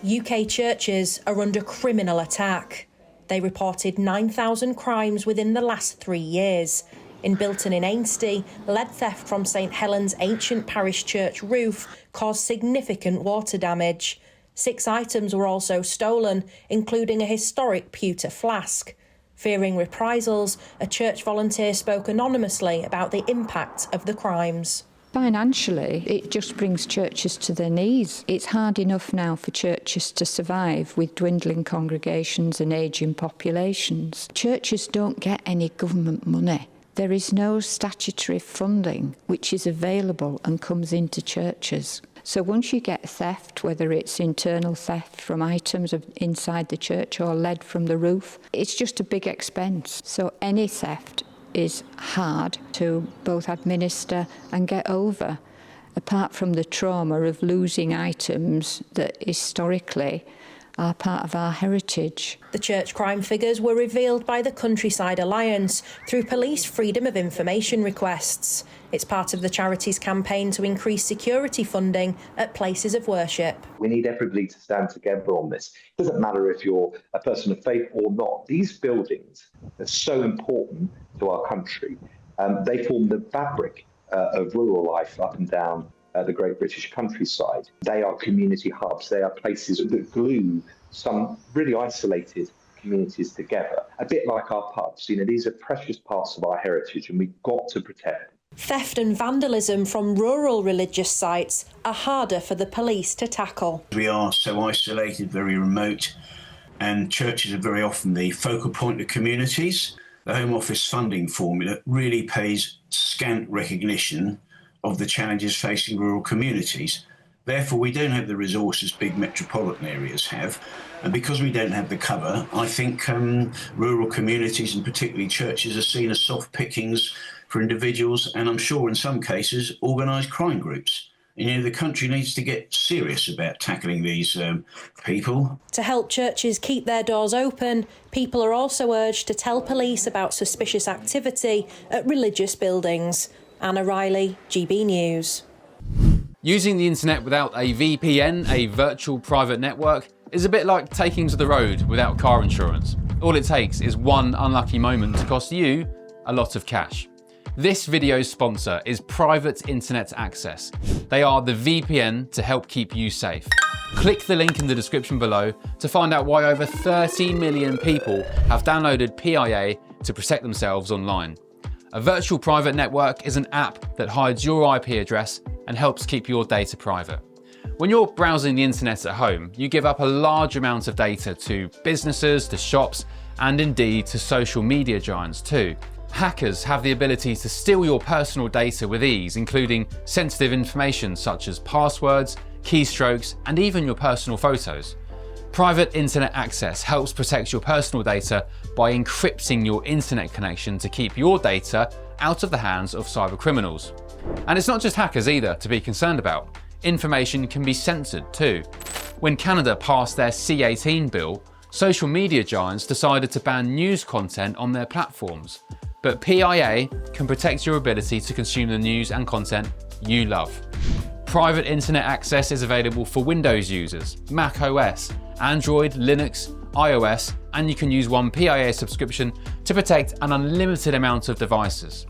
UK churches are under criminal attack. They reported 9,000 crimes within the last 3 years. In Bilton in Ainsty, lead theft from St Helen's ancient parish church roof caused significant water damage. 6 items were also stolen, including a historic pewter flask. Fearing reprisals, a church volunteer spoke anonymously about the impact of the crimes. Financially, it just brings churches to their knees. It's hard enough now for churches to survive with dwindling congregations and ageing populations. Churches don't get any government money. There is no statutory funding which is available and comes into churches. So once you get theft, whether it's internal theft from items inside the church or lead from the roof, it's just a big expense. So any theft is hard to both administer and get over, apart from the trauma of losing items that historically are part of our heritage. The church crime figures were revealed by the Countryside Alliance through police freedom of information requests. It's part of the charity's campaign to increase security funding at places of worship. We need everybody to stand together on this. It doesn't matter if you're a person of faith or not. These buildings are so important to our country. They form the fabric of rural life up and down the great British countryside. They are community hubs. They are places that glue some really isolated communities together, a bit like our pubs. You know, these are precious parts of our heritage and we've got to protect them. Theft and vandalism from rural religious sites are harder for the police to tackle. We are so isolated, very remote, and churches are very often the focal point of communities. The Home Office funding formula really pays scant recognition of the challenges facing rural communities. Therefore, we don't have the resources big metropolitan areas have. And because we don't have the cover, I think rural communities and particularly churches are seen as soft pickings for individuals and I'm sure in some cases organised crime groups. And, you know, the country needs to get serious about tackling these people. To help churches keep their doors open, people are also urged to tell police about suspicious activity at religious buildings. Anna Riley, GB News. Using the internet without a VPN, a virtual private network, is a bit like taking to the road without car insurance. All it takes is one unlucky moment to cost you a lot of cash. This video's sponsor is Private Internet Access. They are the VPN to help keep you safe. Click the link in the description below to find out why over 30 million people have downloaded PIA to protect themselves online. A virtual private network is an app that hides your IP address and helps keep your data private. When you're browsing the internet at home, you give up a large amount of data to businesses, to shops, and indeed to social media giants too. Hackers have the ability to steal your personal data with ease, including sensitive information such as passwords, keystrokes, and even your personal photos. Private Internet Access helps protect your personal data by encrypting your internet connection to keep your data out of the hands of cyber criminals. And it's not just hackers either to be concerned about. Information can be censored too. When Canada passed their C18 bill, social media giants decided to ban news content on their platforms. But PIA can protect your ability to consume the news and content you love. Private Internet Access is available for Windows users, Mac OS, Android, Linux, iOS, and you can use one PIA subscription to protect an unlimited amount of devices.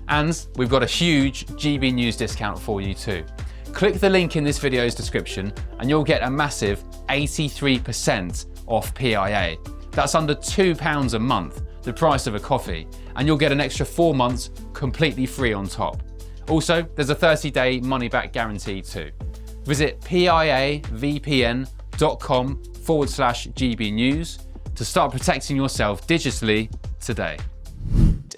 And we've got a huge GB News discount for you too. Click the link in this video's description and you'll get a massive 83% off PIA. That's under £2 a month, the price of a coffee, and you'll get an extra 4 months completely free on top. Also, there's a 30-day money-back guarantee too. Visit piavpn.com/GB News to start protecting yourself digitally today.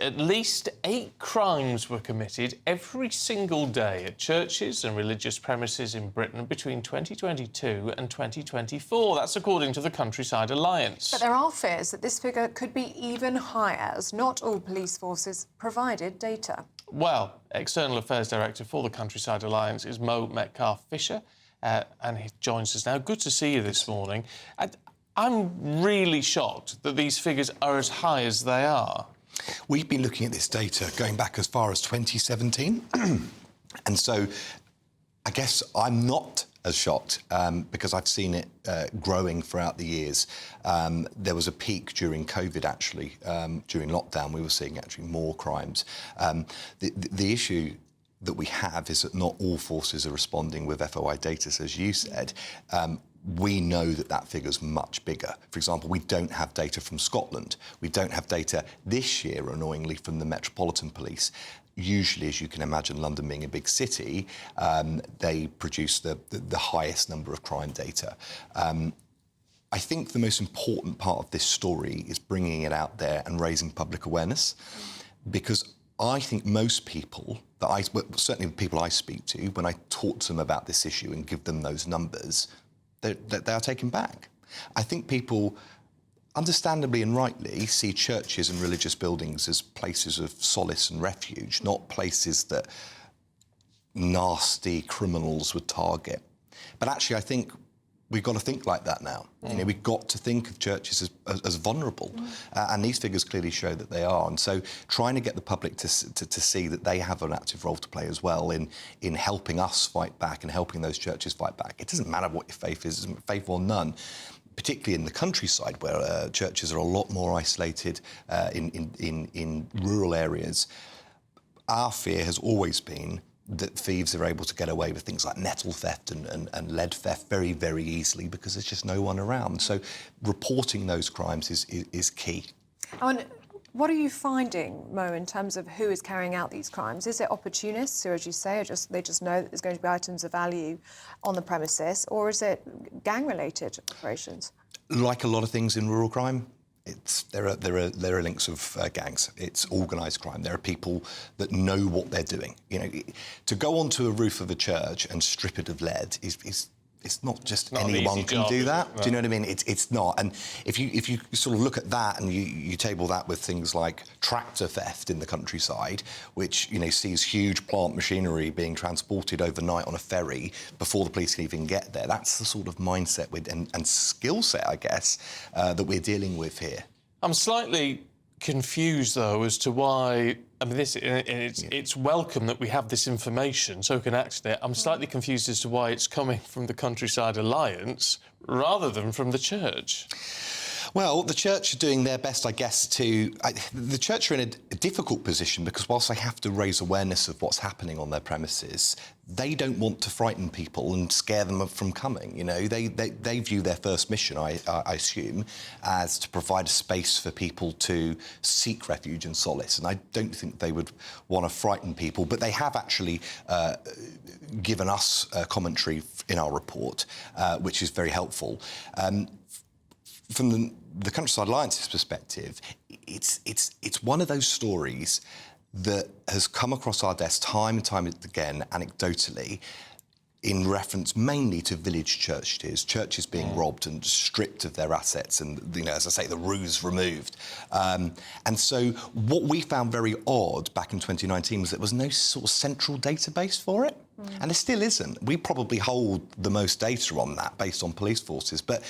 At least 8 crimes were committed every single day at churches and religious premises in Britain between 2022 and 2024. That's according to the Countryside Alliance. But there are fears that this figure could be even higher, as not all police forces provided data. Well, External Affairs Director for the Countryside Alliance is Mo Metcalf-Fisher, and he joins us now. Good to see you this morning. I'm really shocked that these figures are as high as they are. We've been looking at this data going back as far as 2017. And so I guess I'm not as shocked because I've seen it growing throughout the years. There was a peak during COVID, actually. During lockdown, we were seeing actually more crimes. The issue that we have is that not all forces are responding with FOI data, as you said. We know that figure's much bigger. For example, we don't have data from Scotland. We don't have data this year, annoyingly, from the Metropolitan Police. Usually, as you can imagine, London being a big city, they produce the highest number of crime data. I think the most important part of this story is bringing it out there and raising public awareness, because I think most people, certainly the people I speak to, when I talk to them about this issue and give them those numbers, they are taken back. I think people, understandably and rightly, see churches and religious buildings as places of solace and refuge, not places that nasty criminals would target. But actually, I think we've got to think like that now. You know, we've got to think of churches as vulnerable, and these figures clearly show that they are. And so, trying to get the public to see that they have an active role to play as well in helping us fight back and helping those churches fight back. It doesn't matter what your faith is, faith or none. Particularly in the countryside, where churches are a lot more isolated in rural areas. Our fear has always been that thieves are able to get away with things like metal theft and lead theft very, very easily because there's just no one around. So reporting those crimes is key. And what are you finding, Mo, in terms of who is carrying out these crimes? Is it opportunists who, as you say, they just know that there's going to be items of value on the premises, or is it gang-related operations? Like a lot of things in rural crime, there are links of gangs. It's organised crime. There are people that know what they're doing. You know, to go onto a roof of a church and strip it of lead is it's not just anyone can do that. No. Do you know what I mean? It's not. And if you sort of look at that and you table that with things like tractor theft in the countryside, which, you know, sees huge plant machinery being transported overnight on a ferry before the police can even get there, that's the sort of mindset and skill set, I guess, that we're dealing with here. I'm slightly confused, though, as to why. I mean, it's welcome that we have this information so we can act on it. I'm slightly confused as to why it's coming from the Countryside Alliance rather than from the church. Well, the church are doing their best, I guess, the church are in a difficult position because whilst they have to raise awareness of what's happening on their premises, they don't want to frighten people and scare them from coming. You know, they view their first mission, I assume, as to provide a space for people to seek refuge and solace. And I don't think they would want to frighten people, but they have actually given us commentary in our report, which is very helpful. From the Countryside Alliance's perspective, it's one of those stories that has come across our desk time and time again, anecdotally, in reference mainly to village churches being robbed and stripped of their assets and, you know, as I say, the roofs removed. And so what we found very odd back in 2019 was there was no sort of central database for it. And there still isn't. We probably hold the most data on that based on police forces, but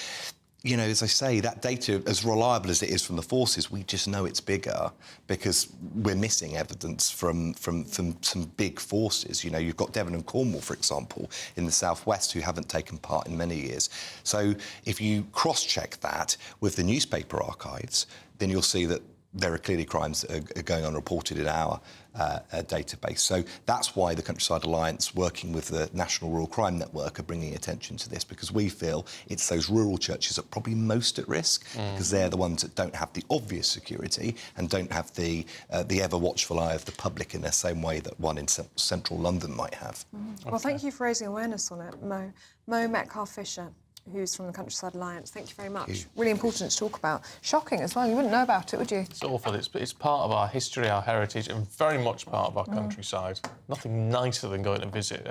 you know, as I say, that data, as reliable as it is from the forces, we just know it's bigger because we're missing evidence from some big forces. You know, you've got Devon and Cornwall, for example, in the southwest, who haven't taken part in many years. So if you cross-check that with the newspaper archives, then you'll see that there are clearly crimes that are going unreported in our database. So that's why the Countryside Alliance, working with the National Rural Crime Network, are bringing attention to this, because we feel it's those rural churches that are probably most at risk, because they're the ones that don't have the obvious security and don't have the ever-watchful eye of the public in the same way that one in central London might have. Well, thank you for raising awareness on it, Mo. Mo Metcalf-Fisher, who's from the Countryside Alliance. Thank you very much. Really important to talk about. Shocking as well. You wouldn't know about it, would you? It's awful. It's part of our history, our heritage, and very much part of our countryside. Nothing nicer than going to visit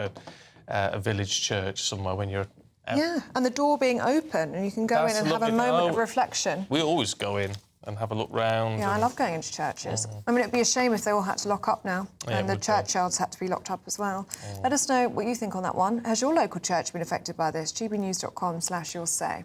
a village church somewhere when you're out. Yeah, and the door being open and you can go in and have a moment of reflection. We always go in and have a look round. Yeah, I love going into churches. I mean, it'd be a shame if they all had to lock up now, and the churchyards had to be locked up as well. Let us know what you think on that one. Has your local church been affected by this? gbnews.com/yoursay.